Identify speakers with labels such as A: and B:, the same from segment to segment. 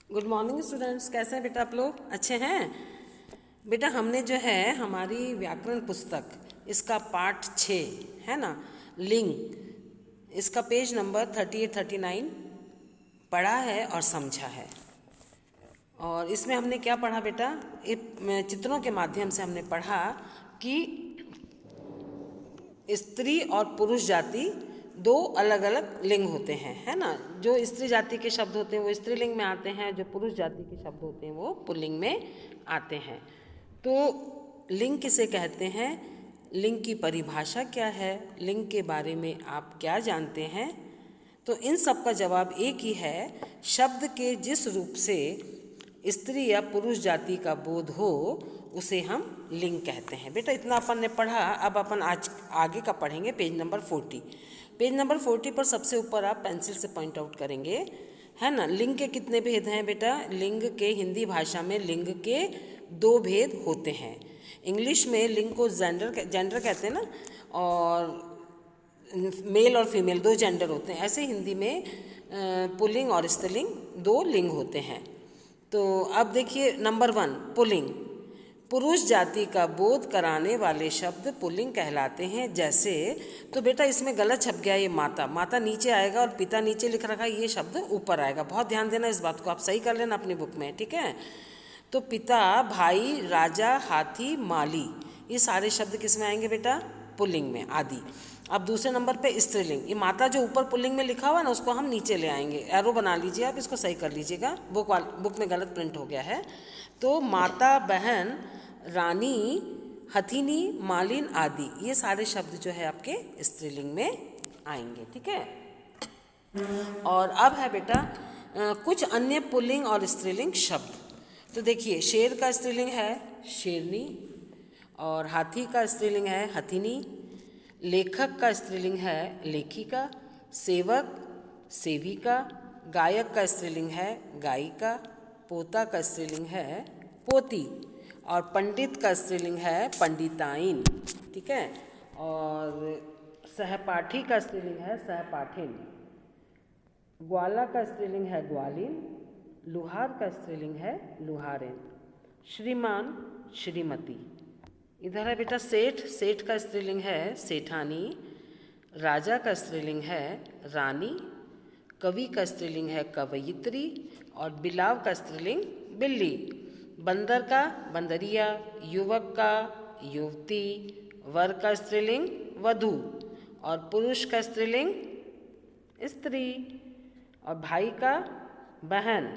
A: Good morning students, कैसे हैं बेटा आप लोग? अच्छे हैं बेटा। हमने जो है हमारी व्याकरण पुस्तक इसका पाठ 6 है ना, लिंग, इसका पेज नंबर 38-39 पढ़ा है और समझा है। और इसमें हमने क्या पढ़ा बेटा? चित्रों के माध्यम से हमने पढ़ा कि स्त्री और पुरुष जाति दो अलग अलग लिंग होते हैं, है ना। जो स्त्री जाति के शब्द होते हैं वो स्त्रीलिंग में आते हैं, जो पुरुष जाति के शब्द होते हैं वो पुल्लिंग में आते हैं। तो लिंग किसे कहते हैं, लिंग की परिभाषा क्या है, लिंग के बारे में आप क्या जानते हैं? तो इन सब का जवाब एक ही है, शब्द के जिस रूप से स्त्री या पुरुष जाति का बोध हो उसे हम लिंग कहते हैं। बेटा इतना अपन ने पढ़ा, अब अपन आज आगे का पढ़ेंगे पेज नंबर 40। पेज नंबर 40 पर सबसे ऊपर आप पेंसिल से पॉइंट आउट करेंगे, है ना। लिंग के कितने भेद हैं बेटा? लिंग के हिंदी भाषा में लिंग के 2 भेद होते हैं। इंग्लिश में लिंग को जेंडर कहते हैं ना, और मेल और फीमेल 2 जेंडर होते हैं। ऐसे हिंदी में पुल्लिंग और स्त्रीलिंग 2 लिंग होते हैं। तो अब देखिए नंबर 1, पुल्लिंग। पुरुष जाति का बोध कराने वाले शब्द पुल्लिंग कहलाते हैं। जैसे, तो बेटा इसमें गलत छप गया, ये माता, माता नीचे आएगा और पिता नीचे लिख रखा है, ये शब्द ऊपर आएगा। बहुत ध्यान देना इस बात को, आप सही कर लेना अपनी बुक में, ठीक है। तो पिता, भाई, राजा, हाथी, माली, ये सारे शब्द किस में आएंगे बेटा? पुल्लिंग में, आदि। अब दूसरे नंबर पे स्त्रीलिंग, ये माता जो ऊपर पुल्लिंग में लिखा हुआ है ना, उसको हम नीचे ले आएंगे। एरो बना लीजिए आप, इसको सही कर लीजिएगा, बुक में गलत प्रिंट हो गया है। तो माता, बहन, रानी, हथिनी, मालिन आदि, ये सारे शब्द जो है आपके स्त्रीलिंग में आएंगे, ठीक है। और अब है बेटा कुछ अन्य पुल्लिंग और स्त्रीलिंग शब्द। तो देखिए, शेर का स्त्रीलिंग है शेरनी, और हाथी का स्त्रीलिंग है हथिनी, लेखक का स्त्रीलिंग है लेखिका, सेवक सेविका, गायक का स्त्रीलिंग है गायिका, पोता का स्त्रीलिंग है पोती, और पंडित का स्त्रीलिंग है पंडिताइन, ठीक है। और सहपाठी का स्त्रीलिंग है सहपाठिन, ग्वाला का स्त्रीलिंग है ग्वालिन, लुहार का स्त्रीलिंग है लुहारिन, श्रीमान श्रीमती। इधर है बेटा सेठ, सेठ का स्त्रीलिंग है सेठानी, राजा का स्त्रीलिंग है रानी, कवि का स्त्रीलिंग है कवयित्री, और बिलाव का स्त्रीलिंग बिल्ली, बंदर का बंदरिया, युवक का युवती, वर का स्त्रीलिंग वधू, और पुरुष का स्त्रीलिंग स्त्री, और भाई का बहन,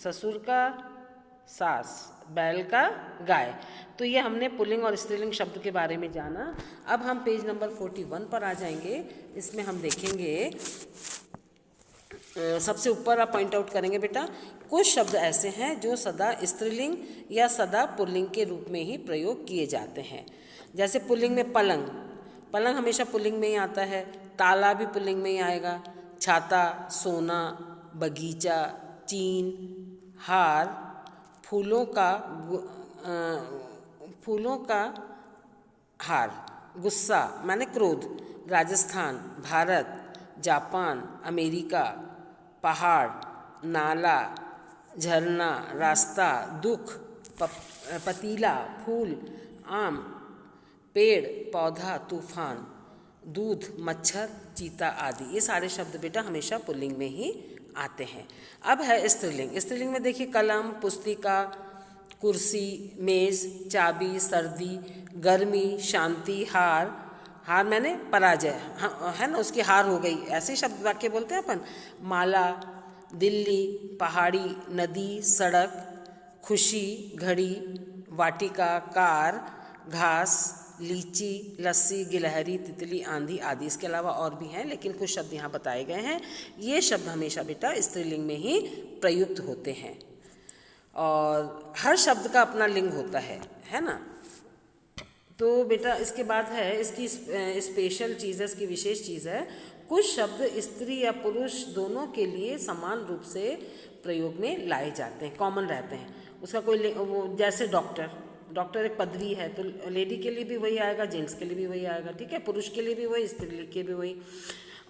A: ससुर का सास, बैल का गाय। तो ये हमने पुल्लिंग और स्त्रीलिंग शब्द के बारे में जाना। अब हम पेज नंबर 41 पर आ जाएंगे। इसमें हम देखेंगे, सबसे ऊपर आप पॉइंट आउट करेंगे बेटा, कुछ शब्द ऐसे हैं जो सदा स्त्रीलिंग या सदा पुल्लिंग के रूप में ही प्रयोग किए जाते हैं। जैसे पुल्लिंग में पलंग, पलंग हमेशा पुल्लिंग में ही आता है। ताला भी पुल्लिंग में ही आएगा। छाता, सोना, बगीचा, चीन, हार, फूलों का हार, गुस्सा माने क्रोध, राजस्थान, भारत, जापान, अमेरिका, पहाड़, नाला, झरना, रास्ता, दुख, पतीला, फूल, आम, पेड़, पौधा, तूफान, दूध, मच्छर, चीता आदि, ये सारे शब्द बेटा हमेशा पुल्लिंग में ही आते हैं। अब है स्त्रीलिंग। स्त्रीलिंग में देखिए, कलम, पुस्तिका, कुर्सी, मेज़, चाबी, सर्दी, गर्मी, शांति, हार, हार मैंने पराजय, है ना, उसकी हार हो गई, ऐसे शब्द वाक्य बोलते हैं अपन। माला, दिल्ली, पहाड़ी, नदी, सड़क, खुशी, घड़ी, वाटिका, कार, घास, लीची, लस्सी, गिलहरी, तितली, आंधी आदि। इसके अलावा और भी हैं, लेकिन कुछ शब्द यहाँ बताए गए हैं। ये शब्द हमेशा बेटा स्त्रीलिंग में ही प्रयुक्त होते हैं, और हर शब्द का अपना लिंग होता है ना। तो बेटा इसके बाद है, इसकी स्पेशल चीज़ है, इसकी विशेष चीज़ है, कुछ शब्द स्त्री या पुरुष दोनों के लिए समान रूप से प्रयोग में लाए जाते हैं, कॉमन रहते हैं। उसका कोई वो, जैसे डॉक्टर, डॉक्टर एक पदवी है, तो लेडी के लिए भी वही आएगा, जेंट्स के लिए भी वही आएगा, ठीक है, पुरुष के लिए भी वही, स्त्री के लिए भी वही।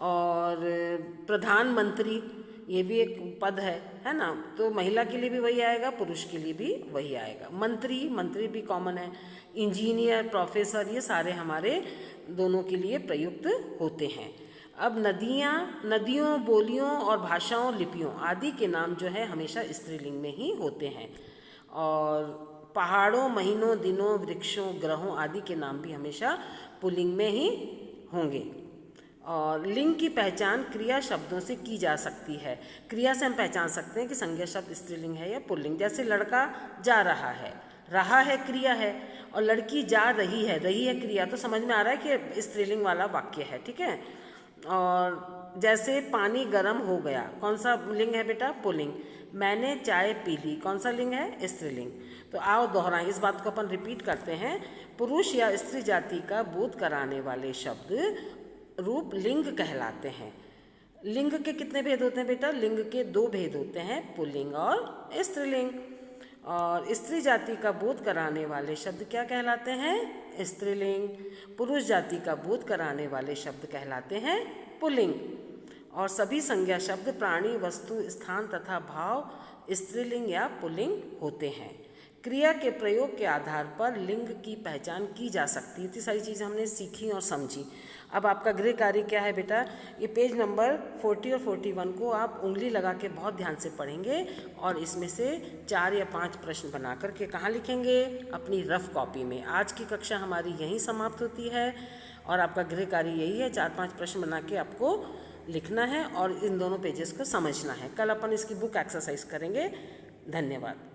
A: और प्रधानमंत्री, ये भी एक पद है ना। तो महिला के लिए भी वही आएगा, पुरुष के लिए भी वही आएगा। मंत्री भी कॉमन है। इंजीनियर, प्रोफेसर, ये सारे हमारे दोनों के लिए प्रयुक्त होते हैं। अब नदियों, बोलियों और भाषाओं, लिपियों आदि के नाम जो है हमेशा स्त्रीलिंग में ही होते हैं। और पहाड़ों, महीनों, दिनों, वृक्षों, ग्रहों आदि के नाम भी हमेशा पुल्लिंग में ही होंगे। और लिंग की पहचान क्रिया शब्दों से की जा सकती है। क्रिया से हम पहचान सकते हैं कि संज्ञा शब्द स्त्रीलिंग है या पुल्लिंग। जैसे लड़का जा रहा है क्रिया है, और लड़की जा रही है क्रिया, तो समझ में आ रहा है कि स्त्रीलिंग वाला वाक्य है, ठीक है। और जैसे पानी गर्म हो गया, कौन सा लिंग है बेटा? पुल्लिंग। मैंने चाय पी ली, कौन सा लिंग है? स्त्रीलिंग। तो आओ दोहराएं, इस बात को अपन रिपीट करते हैं। पुरुष या स्त्री जाति का बोध कराने वाले शब्द रूप लिंग कहलाते हैं। लिंग के कितने भेद होते हैं बेटा? लिंग के 2 भेद होते हैं, पुल्लिंग और स्त्रीलिंग। और स्त्री जाति का बोध कराने वाले शब्द क्या कहलाते हैं? स्त्रीलिंग। पुरुष जाति का बोध कराने वाले शब्द कहलाते हैं पुल्लिंग। और सभी संज्ञा शब्द प्राणी, वस्तु, स्थान तथा भाव स्त्रीलिंग या पुल्लिंग होते हैं। क्रिया के प्रयोग के आधार पर लिंग की पहचान की जा सकती है। इतनी सारी चीज़ें हमने सीखी और समझी। अब आपका गृह कार्य क्या है बेटा? ये पेज नंबर 40 और 41 को आप उंगली लगा के बहुत ध्यान से पढ़ेंगे और इसमें से 4 या 5 प्रश्न बना करके कहाँ लिखेंगे? अपनी रफ कॉपी में। आज की कक्षा हमारी यहीं समाप्त होती है और आपका गृह कार्य यही है, 4-5 प्रश्न बना के आपको लिखना है और इन दोनों पेजेस को समझना है। कल अपन इसकी बुक एक्सरसाइज करेंगे। धन्यवाद।